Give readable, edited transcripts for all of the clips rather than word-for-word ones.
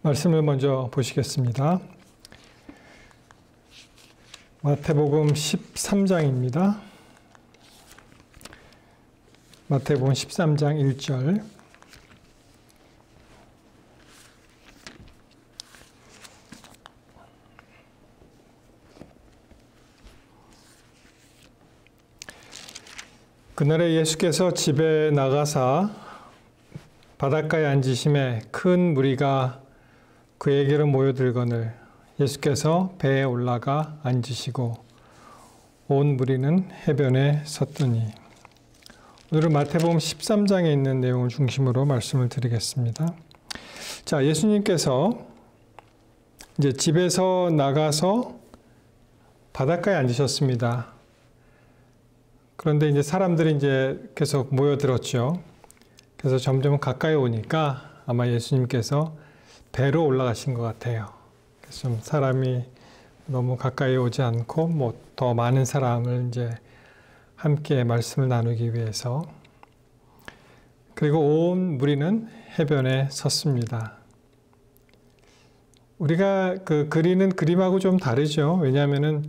말씀을 먼저 보시겠습니다. 마태복음 13장입니다. 마태복음 13장 1절. 그날에 예수께서 집에 나가사 바닷가에 앉으심에 큰 무리가 그에게로 모여들거늘 예수께서 배에 올라가 앉으시고 온 무리는 해변에 섰더니. 오늘은 마태복음 13장에 있는 내용을 중심으로 말씀을 드리겠습니다. 자, 예수님께서 이제 집에서 나가서 바닷가에 앉으셨습니다. 그런데 이제 사람들이 이제 계속 모여들었죠. 그래서 점점 가까이 오니까 아마 예수님께서 배로 올라가신 것 같아요. 그래서 좀 사람이 너무 가까이 오지 않고 뭐 더 많은 사람을 이제 함께 말씀을 나누기 위해서. 그리고 온 무리는 해변에 섰습니다. 우리가 그리는 그림하고 좀 다르죠. 왜냐하면은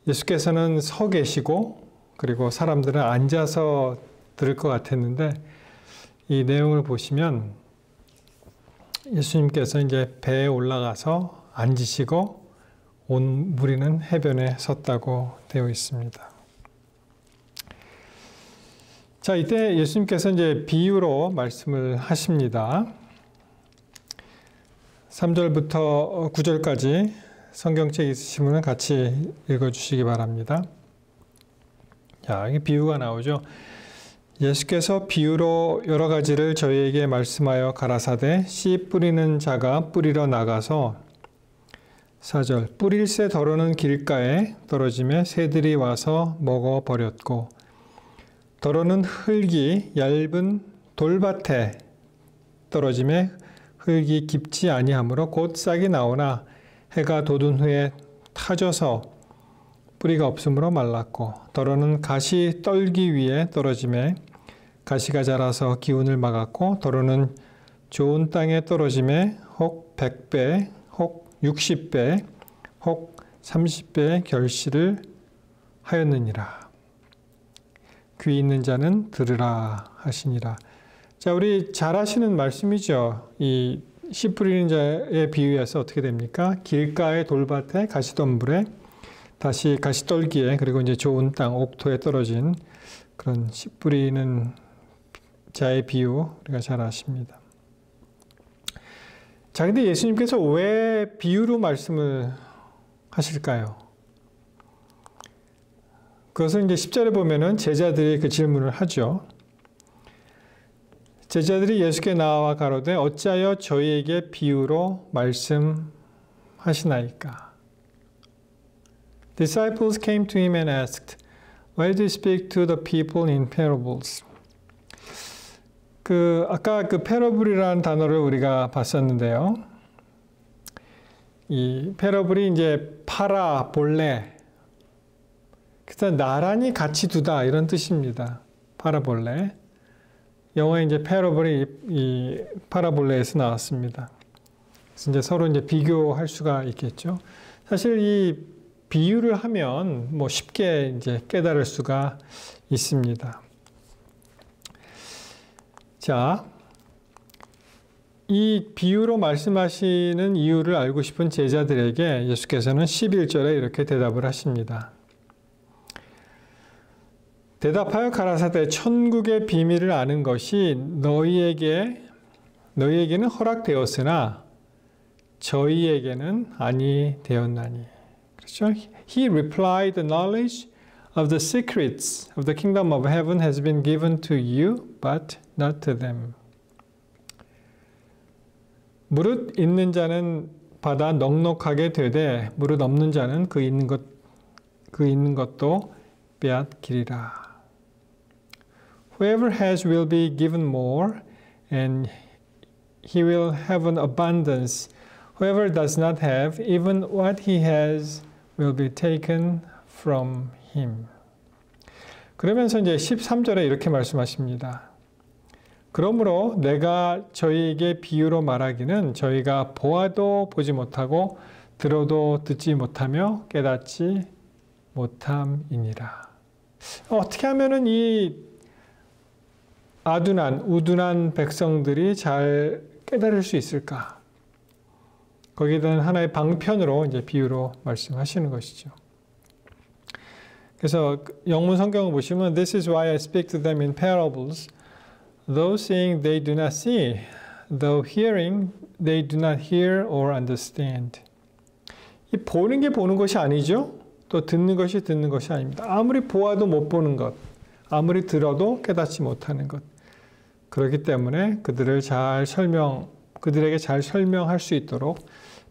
예수께서는 서 계시고 그리고 사람들은 앉아서 들을 것 같았는데 이 내용을 보시면 예수님께서 이제 배에 올라가서 앉으시고 온 무리는 해변에 섰다고 되어 있습니다. 자, 이때 예수님께서 이제 비유로 말씀을 하십니다. 3절부터 9절까지 성경책 있으신 분은 같이 읽어주시기 바랍니다. 자, 이 비유가 나오죠. 예수께서 비유로 여러 가지를 저희에게 말씀하여 가라사대 씨 뿌리는 자가 뿌리러 나가서 4절 뿌릴새 더러는 길가에 떨어짐에 새들이 와서 먹어버렸고 더러는 흙이 얇은 돌밭에 떨어짐에 흙이 깊지 아니하므로 곧 싹이 나오나 해가 돋은 후에 타져서 뿌리가 없으므로 말랐고 더러는 가시 떨기 위에 떨어짐에 가시가 자라서 기운을 막았고 더러는 좋은 땅에 떨어짐에 혹 100배 혹 60배 혹 30배 결실을 하였느니라. 귀 있는 자는 들으라 하시니라. 자, 우리 잘 아시는 말씀이죠. 이 씨 뿌리는 자의 비유에서 어떻게 됩니까? 길가의 돌밭에 가시덤불에 다시 가시떨기에 그리고 이제 좋은 땅 옥토에 떨어진 그런 씨 뿌리는 자의 비유 우리가 잘 아십니다. 자, 근데 예수님께서 왜 비유로 말씀을 하실까요? 그것을 이제 10절에 보면은 제자들이 그 질문을 하죠. 제자들이 예수께 나와 가로되 어찌하여 저희에게 비유로 말씀하시나이까? Disciples came to him and asked, Why do you speak to the people in parables? 아까 패러블이라는 단어를 우리가 봤었는데요. 이 패러블이 이제 파라, 본래. 그래서 나란히 같이 두다 이런 뜻입니다. 파라볼레. 영어에 이제 패러블이 이 파라볼레에서 나왔습니다. 그래서 이제 서로 이제 비교할 수가 있겠죠. 사실 이 비유를 하면 뭐 쉽게 이제 깨달을 수가 있습니다. 자, 이 비유로 말씀하시는 이유를 알고 싶은 제자들에게 예수께서는 11절에 이렇게 대답을 하십니다. 대답하여 가라사대 천국의 비밀을 아는 것이 너희에게는 허락되었으나 저희에게는 아니 되었나니. 그렇죠? He replied, The knowledge of the secrets of the kingdom of heaven has been given to you, but not to them. 무릇 있는 자는 받아 넉넉하게 되되 무릇 없는 자는 그 있는 것도 빼앗기리라. Whoever has will be given more, and he will have an abundance. Whoever does not have, even what he has will be taken from him. 그러면서 이제 13절에 이렇게 말씀하십니다. 그러므로 내가 저희에게 비유로 말하기는 저희가 보아도 보지 못하고 들어도 듣지 못하며 깨닫지 못함이니라. 어떻게 하면은 이 아둔한, 우둔한 백성들이 잘 깨달을 수 있을까? 거기에 대한 하나의 방편으로 이제 비유로 말씀하시는 것이죠. 그래서 영문 성경을 보시면 This is why I speak to them in parables. Though seeing they do not see, though hearing they do not hear or understand. 이 보는 게 보는 것이 아니죠. 또 듣는 것이 듣는 것이 아닙니다. 아무리 보아도 못 보는 것, 아무리 들어도 깨닫지 못하는 것. 그렇기 때문에 그들에게 잘 설명할 수 있도록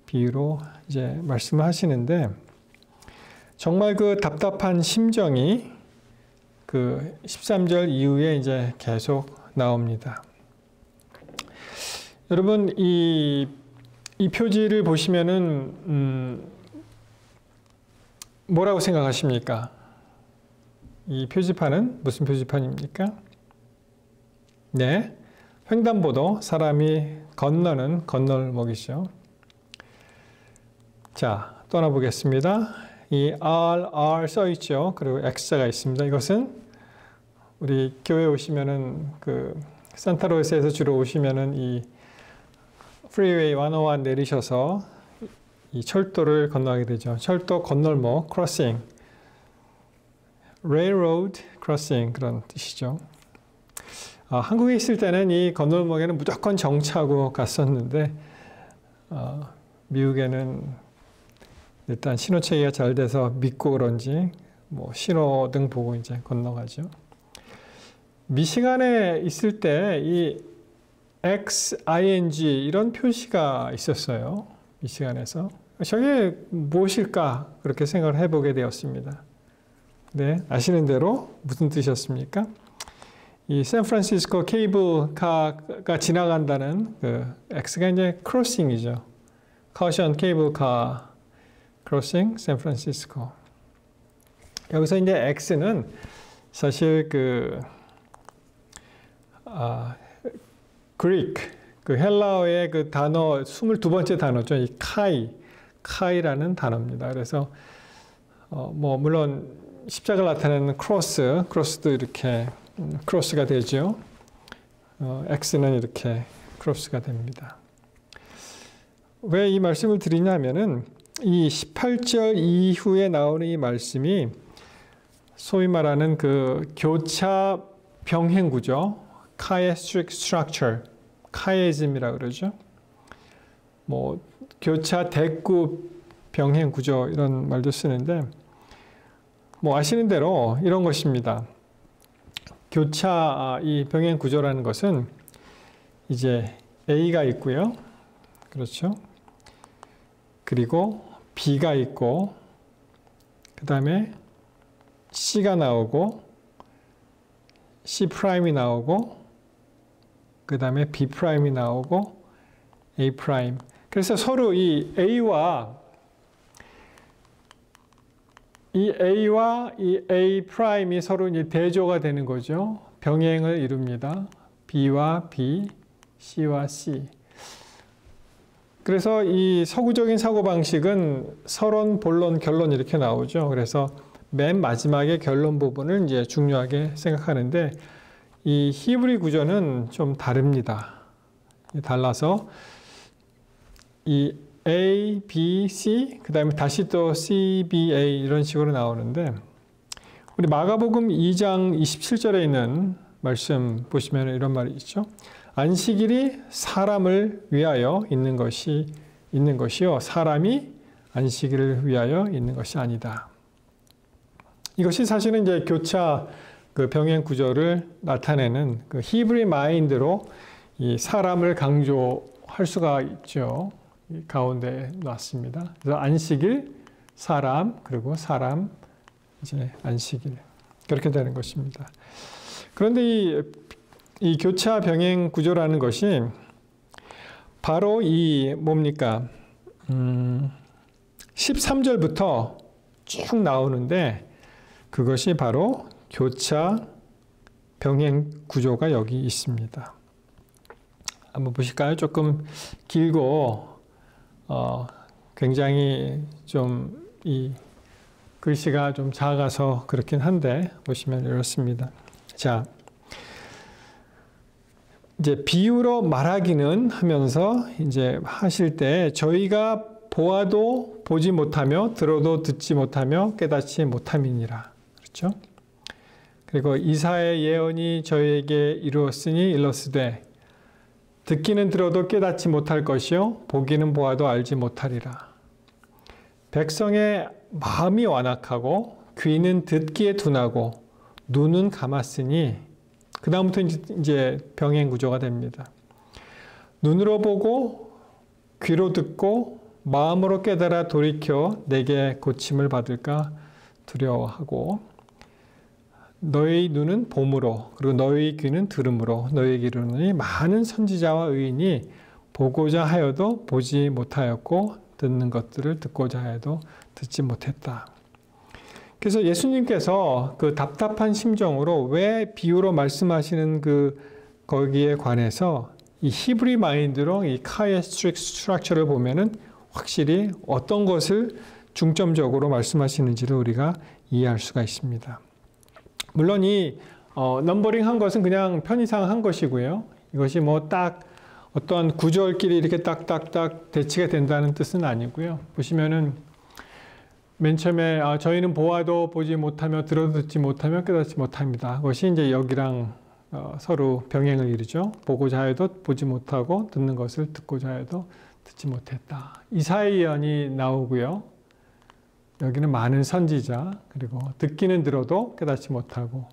비유로 이제 말씀을 하시는데, 정말 그 답답한 심정이 그 13절 이후에 이제 계속 나옵니다. 여러분, 이 표지를 보시면은 뭐라고 생각하십니까? 이 표지판은 무슨 표지판입니까? 네, 횡단보도, 사람이 건너는 건널목이죠. 자, 떠나보겠습니다. 이 RR 써 있죠. 그리고 X자가 있습니다. 이것은 우리 교회 오시면은 그 산타로스에서 주로 오시면은 이 프리웨이 101 내리셔서 이 철도를 건너게 되죠. 철도 건널목, crossing, railroad crossing 그런 뜻이죠. 한국에 있을 때는 이 건널목에는 무조건 정차하고 갔었는데 미국에는 일단 신호체계가 잘 돼서 믿고 그런지 뭐 신호등 보고 이제 건너가죠. 미시간에 있을 때 이 XING 이런 표시가 있었어요. 미시간에서. 저게 무엇일까? 그렇게 생각을 해보게 되었습니다. 네, 아시는 대로 무슨 뜻이었습니까? 이 샌프란시스코 케이블카가 지나간다는 그 X가 이제 크로싱이죠. Caution 케이블카 크로싱 샌프란시스코. 여기서 이제 X는 사실 그리크, 그 헬라어의 그 단어 22번째 단어죠. 이 카이라는 단어입니다. 그래서 뭐 물론 십자가를 나타내는 크로스도 이렇게 크로스가 되죠. X는 이렇게 크로스가 됩니다. 왜 이 말씀을 드리냐면은 이 18절 이후에 나오는 이 말씀이 소위 말하는 그 교차 병행 구조, chiastic structure, chiasm이라고 그러죠. 뭐 교차 대구 병행 구조 이런 말도 쓰는데, 뭐 아시는 대로 이런 것입니다. 교차 이 병행 구조라는 것은 이제 A가 있고요. 그렇죠? 그리고 B가 있고, 그 다음에 C가 나오고, C'이 나오고, 그 다음에 B'이 나오고, A'. 그래서 서로 이 A와 이 A'이 서로 이제 대조가 되는 거죠. 병행을 이룹니다. B와 B, C와 C. 그래서 이 서구적인 사고방식은 서론, 본론, 결론 이렇게 나오죠. 그래서 맨 마지막에 결론 부분을 이제 중요하게 생각하는데, 이 히브리 구조는 좀 다릅니다. 달라서 이 A, B, C, 그 다음에 다시 또 C, B, A 이런 식으로 나오는데, 우리 마가복음 2장 27절에 있는 말씀 보시면 이런 말이 있죠. 안식일이 사람을 위하여 있는 것이요, 사람이 안식일을 위하여 있는 것이 아니다. 이것이 사실은 이제 교차 그 병행 구조를 나타내는 그 히브리 마인드로 이 사람을 강조할 수가 있죠. 이 가운데 놨습니다. 그래서 안식일, 사람, 그리고 사람, 이제 안식일. 그렇게 되는 것입니다. 그런데 이 교차 병행 구조라는 것이 바로 이 뭡니까? 13절부터 쭉 나오는데, 그것이 바로 교차 병행 구조가 여기 있습니다. 한번 보실까요? 조금 길고 굉장히 좀 이 글씨가 좀 작아서 그렇긴 한데 보시면 이렇습니다. 자, 이제 비유로 말하기는 하면서 이제 하실 때 저희가 보아도 보지 못하며 들어도 듣지 못하며 깨닫지 못함이니라. 그렇죠? 그리고 이사의 예언이 저희에게 이루었으니 일러스되 듣기는 들어도 깨닫지 못할 것이요 보기는 보아도 알지 못하리라. 백성의 마음이 완악하고 귀는 듣기에 둔하고 눈은 감았으니 그 다음부터 이제 병행 구조가 됩니다. 눈으로 보고 귀로 듣고 마음으로 깨달아 돌이켜 내게 고침을 받을까 두려워하고 너희 눈은 봄으로 그리고 너희 귀는 들음으로 너희에게 이르노니 많은 선지자와 의인이 보고자 하여도 보지 못하였고 듣는 것들을 듣고자 해도 듣지 못했다. 그래서 예수님께서 그 답답한 심정으로 왜 비유로 말씀하시는 거기에 관해서 이 히브리 마인드로 이 카이에스트릭 스트럭처를 보면은 확실히 어떤 것을 중점적으로 말씀하시는지를 우리가 이해할 수가 있습니다. 물론 이 넘버링 한 것은 그냥 편의상 한 것이고요. 이것이 뭐 딱 어떠한 구절끼리 이렇게 딱딱딱 대치가 된다는 뜻은 아니고요. 보시면은 맨 처음에 저희는 보아도 보지 못하며 들어도 듣지 못하며 깨닫지 못합니다. 그것이 이제 여기랑 서로 병행을 이루죠. 보고자 해도 보지 못하고 듣는 것을 듣고자 해도 듣지 못했다. 이사야 예언이 나오고요. 여기는 많은 선지자 그리고 듣기는 들어도 깨닫지 못하고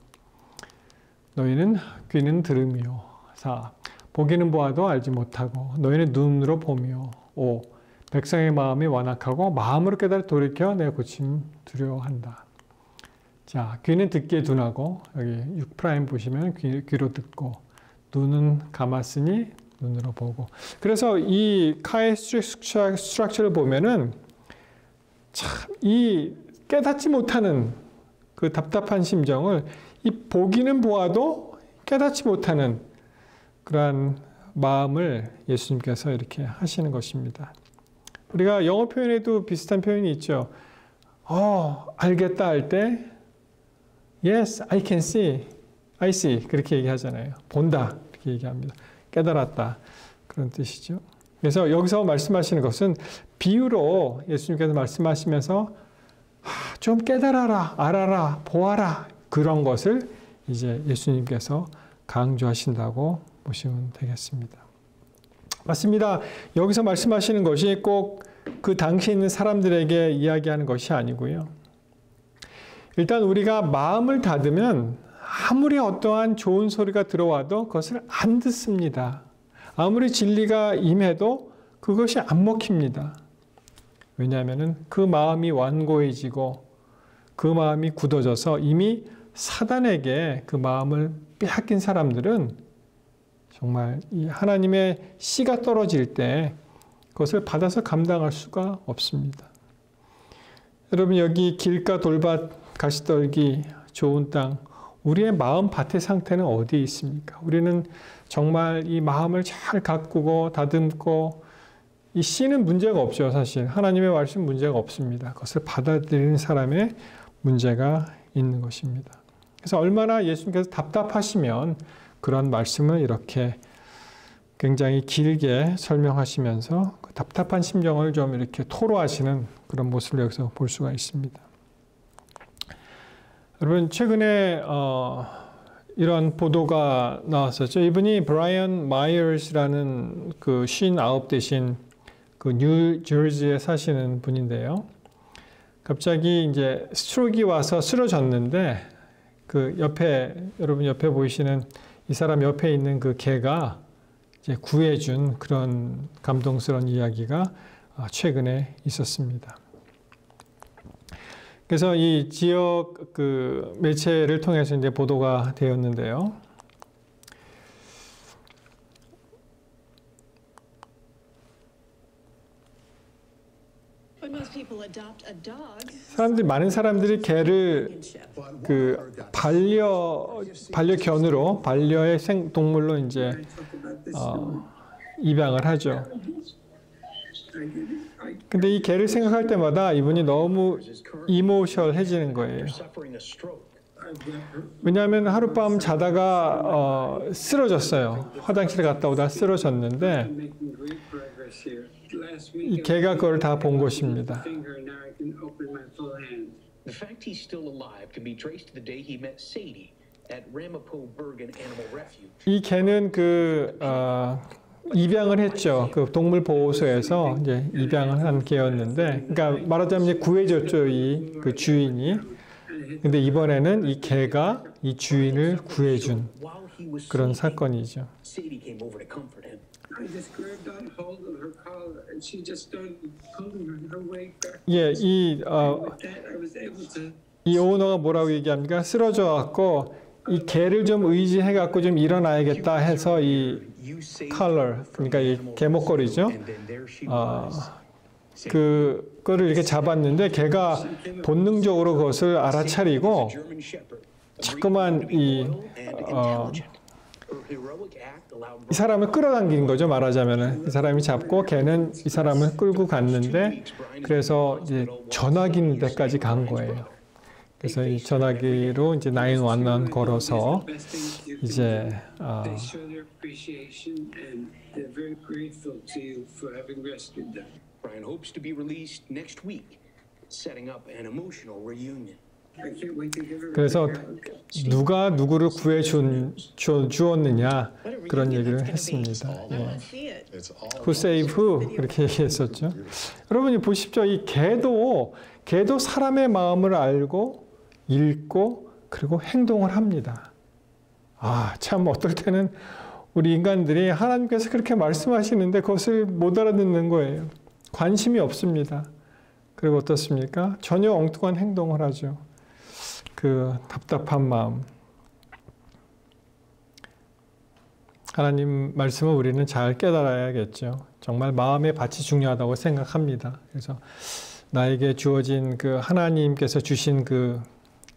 너희는 귀는 들으며 4. 보기는 보아도 알지 못하고 너희는 눈으로 보며 5. 백성의 마음이 완악하고 마음으로 깨달아 돌이켜 내 고침 두려워한다. 자, 귀는 듣기에 둔하고 여기 6' 보시면 귀로 듣고 눈은 감았으니 눈으로 보고. 그래서 이 카이에스트릭 스트럭처를 보면은 참 이 깨닫지 못하는 그 답답한 심정을 이 보기는 보아도 깨닫지 못하는 그러한 마음을 예수님께서 이렇게 하시는 것입니다. 우리가 영어 표현에도 비슷한 표현이 있죠. 알겠다 할 때 Yes, I can see. I see. 그렇게 얘기하잖아요. 본다. 이렇게 얘기합니다. 깨달았다. 그런 뜻이죠. 그래서 여기서 말씀하시는 것은 비유로 예수님께서 말씀하시면서 좀 깨달아라, 알아라, 보아라 그런 것을 이제 예수님께서 강조하신다고 보시면 되겠습니다. 맞습니다. 여기서 말씀하시는 것이 꼭 그 당시에 있는 사람들에게 이야기하는 것이 아니고요. 일단 우리가 마음을 닫으면 아무리 어떠한 좋은 소리가 들어와도 그것을 안 듣습니다. 아무리 진리가 임해도 그것이 안 먹힙니다. 왜냐하면 그 마음이 완고해지고 그 마음이 굳어져서 이미 사단에게 그 마음을 빼앗긴 사람들은 정말 이 하나님의 씨가 떨어질 때 그것을 받아서 감당할 수가 없습니다. 여러분 여기 길가 돌밭 가시떨기 좋은 땅 우리의 마음 밭의 상태는 어디에 있습니까? 우리는 정말 이 마음을 잘 가꾸고 다듬고 이 씨는 문제가 없죠. 사실 하나님의 말씀 문제가 없습니다. 그것을 받아들이는 사람의 문제가 있는 것입니다. 그래서 얼마나 예수님께서 답답하시면 그런 말씀을 이렇게 굉장히 길게 설명하시면서 그 답답한 심정을 좀 이렇게 토로하시는 그런 모습을 여기서 볼 수가 있습니다. 여러분 최근에 이런 보도가 나왔었죠. 이분이 브라이언 마이어스라는 그 59 되신 그 뉴저지에 사시는 분인데요. 갑자기 이제 스트로크가 와서 쓰러졌는데 그 옆에 여러분 옆에 보이시는 이 사람 옆에 있는 그 개가 이제 구해준 그런 감동스러운 이야기가 최근에 있었습니다. 그래서 이 지역 그 매체를 통해서 이제 보도가 되었는데요. 많은 사람들이 개를 그 반려견으로 반려의 동물로 이제 입양을 하죠. 근데 이 개를 생각할 때마다 이분이 너무 이모셔널해지는 거예요. 왜냐하면 하룻밤 자다가 쓰러졌어요. 화장실에 갔다 오다 쓰러졌는데 이 개가 그걸 다 본 것입니다. The fact he's still alive can be traced to the day he met Sadie at Ramapo Bergen Animal Refuge. 이 개는 입양을 했죠. 그 동물 보호소에서 이제 입양을 한 개였는데, 그러니까 말하자면 이제 구해줬죠, 그 주인이. 근데 이번에는 이 개가 이 주인을 구해준 그런 사건이죠. 예, 이 오너가 뭐라고 얘기합니까? 쓰러져 갖고 이 개를 좀 의지해 갖고 좀 일어나야겠다 해서 이 컬러, 그러니까 이 개목걸이죠. 그거를 이렇게 잡았는데 개가 본능적으로 그것을 알아차리고 자꾸만 이 사람을 끌어당긴 거죠. 말하자면은 이 사람이 잡고 걔는 이 사람을 끌고 갔는데 그래서 이제 전화기 있는 데까지 간 거예요. 그래서 이 전화기로 이제 911 걸어서 이제 Brian hopes to be released next week, setting up an emotional reunion. 그래서 누가 누구를 주었느냐 그런 얘기를 했습니다. 예. Who save who 그렇게 얘기했었죠. 여러분이 보십시오. 이 개도 사람의 마음을 알고 읽고 그리고 행동을 합니다. 참 어떨 때는 우리 인간들이 하나님께서 그렇게 말씀하시는데 그것을 못 알아듣는 거예요. 관심이 없습니다. 그리고 어떻습니까? 전혀 엉뚱한 행동을 하죠. 그 답답한 마음. 하나님 말씀을 우리는 잘 깨달아야겠죠. 정말 마음의 밭이 중요하다고 생각합니다. 그래서 나에게 주어진 그 하나님께서 주신 그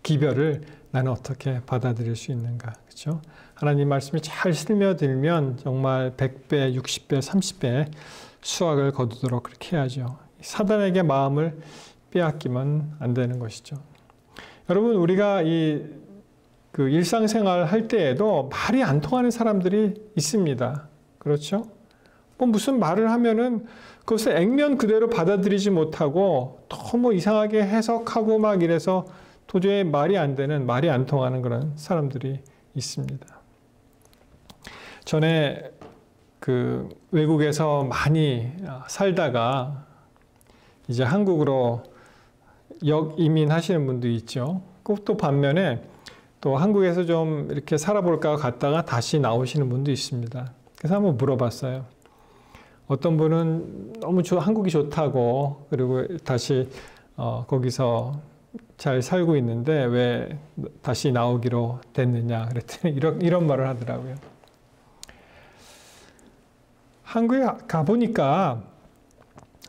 기별을 나는 어떻게 받아들일 수 있는가. 그렇죠? 하나님 말씀이 잘 스며들면 정말 100배, 60배, 30배 수확을 거두도록 그렇게 해야죠. 사단에게 마음을 빼앗기면 안 되는 것이죠. 여러분, 우리가 그 일상생활 할 때에도 말이 안 통하는 사람들이 있습니다. 그렇죠? 무슨 말을 하면은 그것을 액면 그대로 받아들이지 못하고 너무 이상하게 해석하고 막 이래서 도저히 말이 안 되는, 말이 안 통하는 그런 사람들이 있습니다. 전에 그 외국에서 많이 살다가 이제 한국으로 역이민하시는 분도 있죠. 또 반면에 또 한국에서 좀 이렇게 살아볼까 갔다가 다시 나오시는 분도 있습니다. 그래서 한번 물어봤어요. 어떤 분은 너무 한국이 좋다고 그리고 다시 거기서 잘 살고 있는데 왜 다시 나오기로 됐느냐 그랬더니 이런 말을 하더라고요. 한국에 가보니까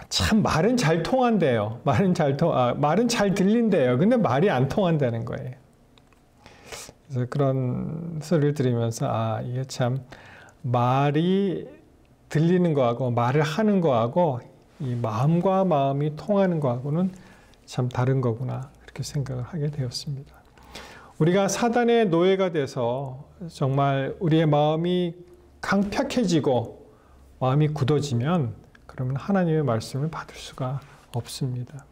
참 말은 잘 통한대요. 말은 잘 들린대요. 근데 말이 안 통한다는 거예요. 그래서 그런 소리를 들으면서 이게 참 말이 들리는 거하고 말을 하는 거하고 이 마음과 마음이 통하는 거하고는 참 다른 거구나 그렇게 생각을 하게 되었습니다. 우리가 사단의 노예가 돼서 정말 우리의 마음이 강팍해지고 마음이 굳어지면 그러면 하나님의 말씀을 받을 수가 없습니다.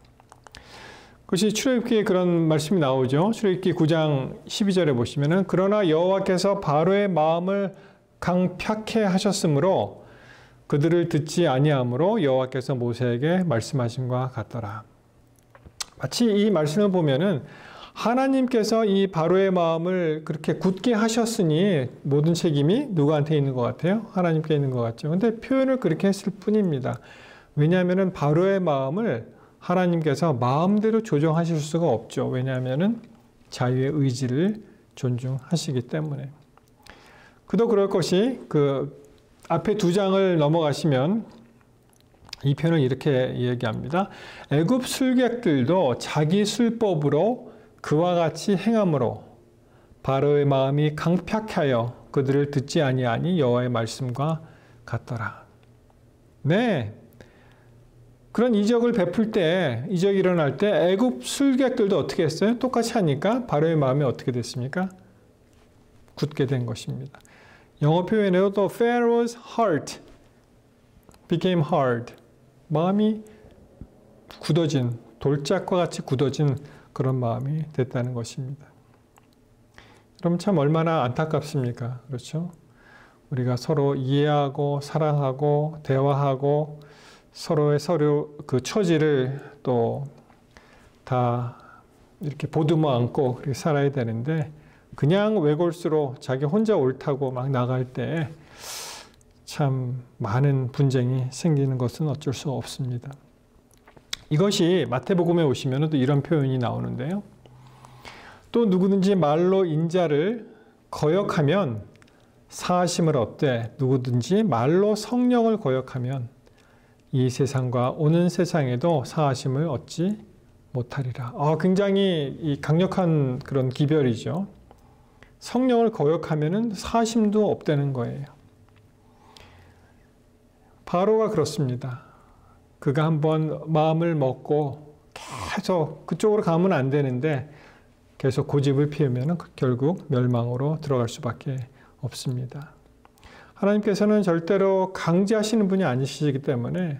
그것이 출애굽기에 그런 말씀이 나오죠. 출애굽기 9장 12절에 보시면은 그러나 여호와께서 바로의 마음을 강팍해 하셨으므로 그들을 듣지 아니하므로 여호와께서 모세에게 말씀하신 것 같더라. 마치 이 말씀을 보면은 하나님께서 이 바로의 마음을 그렇게 굳게 하셨으니 모든 책임이 누구한테 있는 것 같아요? 하나님께 있는 것 같죠. 근데 표현을 그렇게 했을 뿐입니다. 왜냐하면은 바로의 마음을 하나님께서 마음대로 조정하실 수가 없죠. 왜냐하면은 자유의 의지를 존중하시기 때문에. 그도 그럴 것이 그 앞에 2장을 넘어가시면 이 표현을 이렇게 얘기합니다. 애굽 술객들도 자기 술법으로 그와 같이 행함으로 바로의 마음이 강팍하여 그들을 듣지 아니하니 여호와의 말씀과 같더라. 네. 그런 이적을 베풀 때, 이적이 일어날 때 애굽 술객들도 어떻게 했어요? 똑같이 하니까 바로의 마음이 어떻게 됐습니까? 굳게 된 것입니다. 영어 표현에도 Pharaoh's heart became hard. 마음이 굳어진, 돌짝과 같이 굳어진 그런 마음이 됐다는 것입니다. 그럼 참 얼마나 안타깝습니까? 그렇죠? 우리가 서로 이해하고 사랑하고 대화하고 서로의 그 처지를 또 다 이렇게 보듬어 안고 그렇게 살아야 되는데 그냥 외골수로 자기 혼자 옳다고 막 나갈 때 참 많은 분쟁이 생기는 것은 어쩔 수 없습니다. 이것이 마태복음에 오시면 또 이런 표현이 나오는데요. 또 누구든지 말로 인자를 거역하면 사하심을 얻되 누구든지 말로 성령을 거역하면 이 세상과 오는 세상에도 사하심을 얻지 못하리라. 굉장히 이 강력한 그런 기별이죠. 성령을 거역하면은 사하심도 없다는 거예요. 바로가 그렇습니다. 그가 한번 마음을 먹고 계속 그쪽으로 가면 안 되는데 계속 고집을 피우면 결국 멸망으로 들어갈 수밖에 없습니다. 하나님께서는 절대로 강제하시는 분이 아니시기 때문에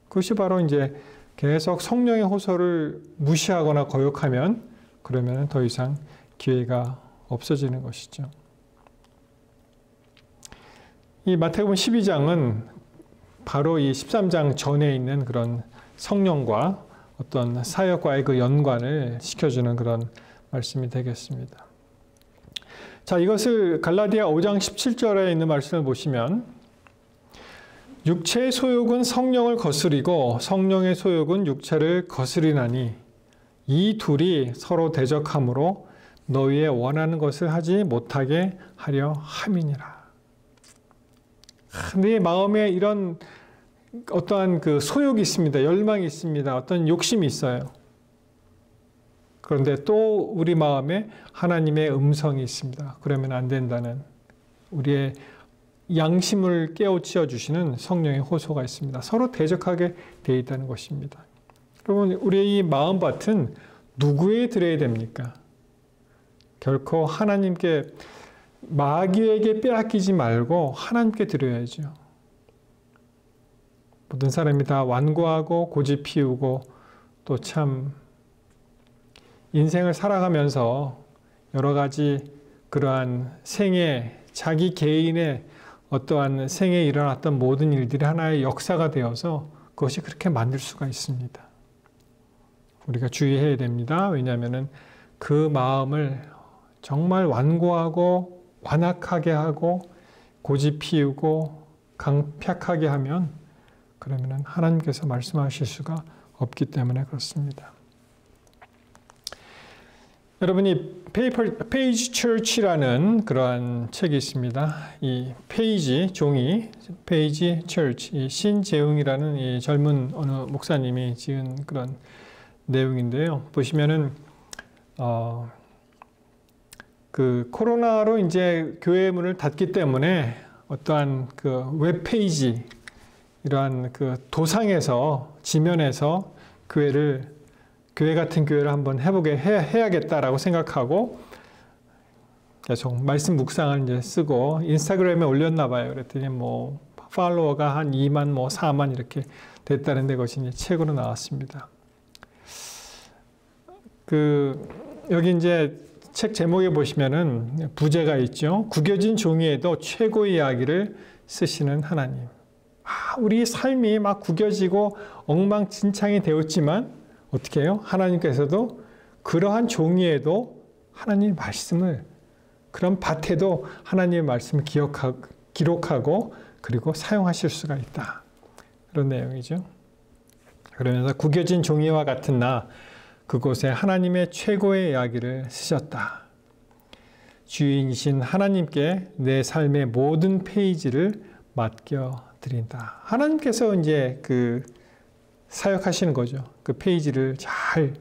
그것이 바로 이제 계속 성령의 호소를 무시하거나 거역하면 그러면 더 이상 기회가 없어지는 것이죠. 이 마태복음 12장은 바로 이 13장 전에 있는 그런 성령과 어떤 사역과의 그 연관을 시켜주는 그런 말씀이 되겠습니다. 자, 이것을 갈라디아 5장 17절에 있는 말씀을 보시면 육체의 소욕은 성령을 거스리고 성령의 소욕은 육체를 거스리나니 이 둘이 서로 대적함으로 너희의 원하는 것을 하지 못하게 하려 함이니라. 네 마음에 이런 어떠한 그 소욕이 있습니다. 열망이 있습니다. 어떤 욕심이 있어요. 그런데 또 우리 마음에 하나님의 음성이 있습니다. 그러면 안 된다는 우리의 양심을 깨우쳐 주시는 성령의 호소가 있습니다. 서로 대적하게 되어 있다는 것입니다. 여러분, 우리의 이 마음밭은 누구에 드려야 됩니까? 결코 하나님께 마귀에게 빼앗기지 말고 하나님께 드려야죠. 모든 사람이 다 완고하고 고집 피우고 또 참 인생을 살아가면서 여러 가지 그러한 생애, 자기 개인의 어떠한 생애에 일어났던 모든 일들이 하나의 역사가 되어서 그것이 그렇게 만들 수가 있습니다. 우리가 주의해야 됩니다. 왜냐하면 그 마음을 정말 완고하고 완악하게 하고 고집 피우고 강팍하게 하면 그러면 하나님께서 말씀하실 수가 없기 때문에 그렇습니다. 여러분이 페이지 처치라는 그러한 책이 있습니다. 이 페이지 종이 페이지 처치, 이 신재웅이라는 이 젊은 어느 목사님이 지은 그런 내용인데요. 보시면은 그 코로나로 이제 교회 문을 닫기 때문에 어떠한 그 웹페이지 이러한 그 도상에서 지면에서 교회 같은 교회를 한번 해야겠다라고 생각하고 계속 말씀 묵상을 이제 쓰고 인스타그램에 올렸나 봐요. 그랬더니 뭐 팔로워가 한 2만 뭐 4만 이렇게 됐다는데 그것이 이제 책으로 나왔습니다. 여기 이제 책 제목에 보시면은 부제가 있죠. 구겨진 종이에도 최고의 이야기를 쓰시는 하나님. 우리 삶이 막 구겨지고 엉망진창이 되었지만 어떻게 해요? 하나님께서도 그러한 종이에도 하나님의 말씀을, 그런 밭에도 하나님의 말씀을 기록하고 그리고 사용하실 수가 있다. 그런 내용이죠. 그러면서 구겨진 종이와 같은 나 그곳에 하나님의 최고의 이야기를 쓰셨다. 주인이신 하나님께 내 삶의 모든 페이지를 맡겨드린다. 하나님께서 이제 사역하시는 거죠. 그 페이지를 잘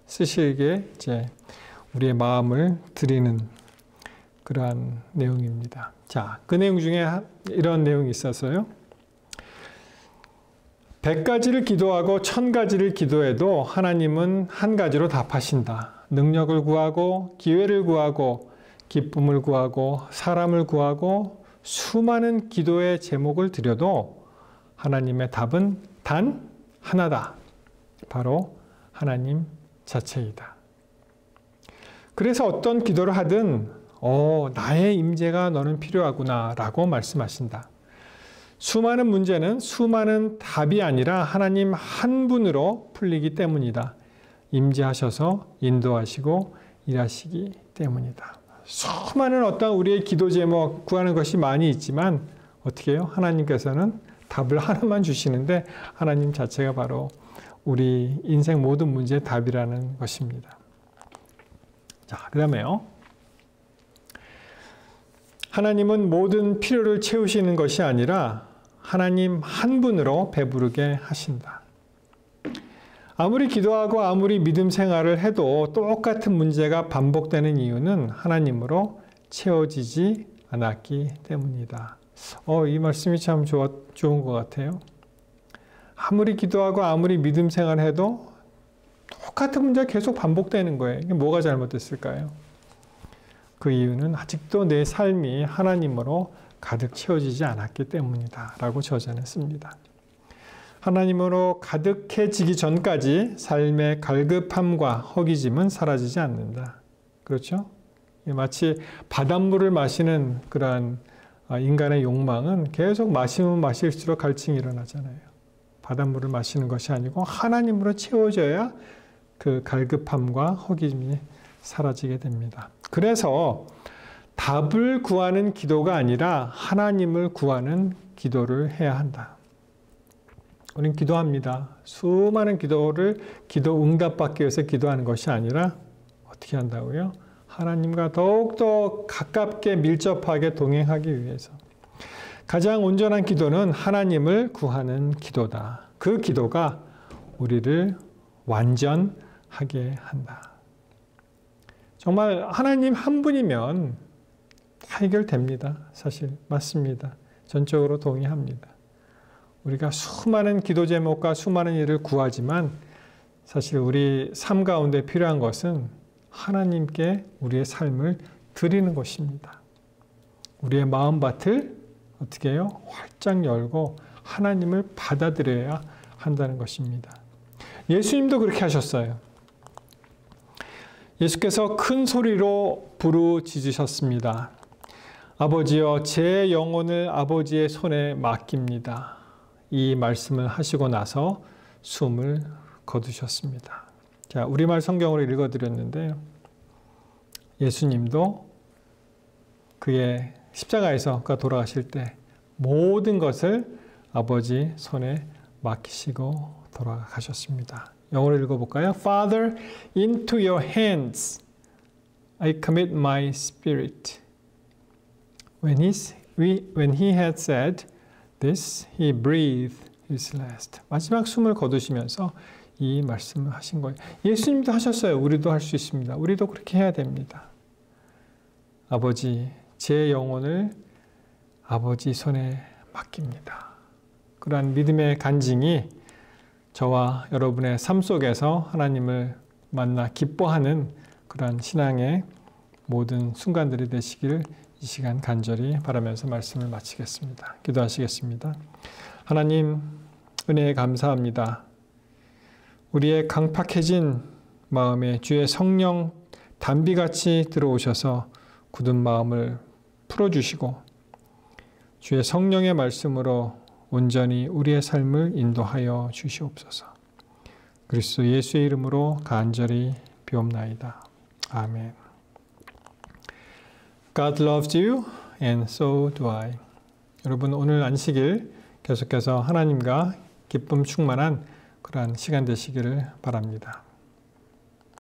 쓰시게 이제 우리의 마음을 드리는 그러한 내용입니다. 자, 그 내용 중에 이런 내용이 있어서요. 100가지를 기도하고 1000가지를 기도해도 하나님은 한 가지로 답하신다. 능력을 구하고 기회를 구하고 기쁨을 구하고 사람을 구하고 수많은 기도의 제목을 드려도 하나님의 답은 단 하나다. 바로 하나님 자체이다. 그래서 어떤 기도를 하든 나의 임재가 너는 필요하구나 라고 말씀하신다. 수많은 문제는 수많은 답이 아니라 하나님 한 분으로 풀리기 때문이다. 임재하셔서 인도하시고 일하시기 때문이다. 수많은 어떤 우리의 기도 제목 구하는 것이 많이 있지만 어떻게 해요? 하나님께서는 답을 하나만 주시는데 하나님 자체가 바로 우리 인생 모든 문제의 답이라는 것입니다. 자, 그 다음에요. 하나님은 모든 필요를 채우시는 것이 아니라 하나님 한 분으로 배부르게 하신다. 아무리 기도하고 아무리 믿음 생활을 해도 똑같은 문제가 반복되는 이유는 하나님으로 채워지지 않았기 때문이다. 이 말씀이 참 좋은 것 같아요. 아무리 기도하고 아무리 믿음 생활을 해도 똑같은 문제가 계속 반복되는 거예요. 이게 뭐가 잘못됐을까요? 그 이유는 아직도 내 삶이 하나님으로 가득 채워지지 않았기 때문이다 라고 저자는 씁니다. 하나님으로 가득해지기 전까지 삶의 갈급함과 허기짐은 사라지지 않는다. 그렇죠? 마치 바닷물을 마시는 그러한 인간의 욕망은 계속 마시면 마실수록 갈증이 일어나잖아요. 바닷물을 마시는 것이 아니고 하나님으로 채워져야 그 갈급함과 허기짐이 사라지게 됩니다. 그래서 답을 구하는 기도가 아니라 하나님을 구하는 기도를 해야 한다. 우리는 기도합니다. 수많은 기도를 기도 응답받기 위해서 기도하는 것이 아니라 어떻게 한다고요? 하나님과 더욱더 가깝게 밀접하게 동행하기 위해서. 가장 온전한 기도는 하나님을 구하는 기도다. 그 기도가 우리를 완전하게 한다. 정말 하나님 한 분이면 다 해결됩니다. 사실 맞습니다. 전적으로 동의합니다. 우리가 수많은 기도 제목과 수많은 일을 구하지만 사실 우리 삶 가운데 필요한 것은 하나님께 우리의 삶을 드리는 것입니다. 우리의 마음밭을 어떻게 해요? 활짝 열고 하나님을 받아들여야 한다는 것입니다. 예수님도 그렇게 하셨어요. 예수께서 큰 소리로 부르짖으셨습니다. 아버지여, 제 영혼을 아버지의 손에 맡깁니다. 이 말씀을 하시고 나서 숨을 거두셨습니다. 자, 우리말 성경으로 읽어드렸는데요. 예수님도 그의 십자가에서 돌아가실 때 모든 것을 아버지 손에 맡기시고 돌아가셨습니다. 영어로 읽어볼까요? Father, into your hands I commit my spirit. When he had said this, he breathed his last. 마지막 숨을 거두시면서 이 말씀을 하신 거예요. 예수님도 하셨어요. 우리도 할 수 있습니다. 우리도 그렇게 해야 됩니다. 아버지, 제 영혼을 아버지 손에 맡깁니다. 그러한 믿음의 간증이 저와 여러분의 삶 속에서 하나님을 만나 기뻐하는 그러한 신앙의 모든 순간들이 되시기를 이 시간 간절히 바라면서 말씀을 마치겠습니다. 기도하시겠습니다. 하나님, 은혜에 감사합니다. 우리의 강팍해진 마음에 주의 성령 단비같이 들어오셔서 굳은 마음을 풀어주시고 주의 성령의 말씀으로 온전히 우리의 삶을 인도하여 주시옵소서. 그리스도 예수의 이름으로 간절히 비옵나이다. 아멘. God loves you and so do I. 여러분 오늘 안식일 계속해서 하나님과 기쁨 충만한 그러한 시간 되시기를 바랍니다.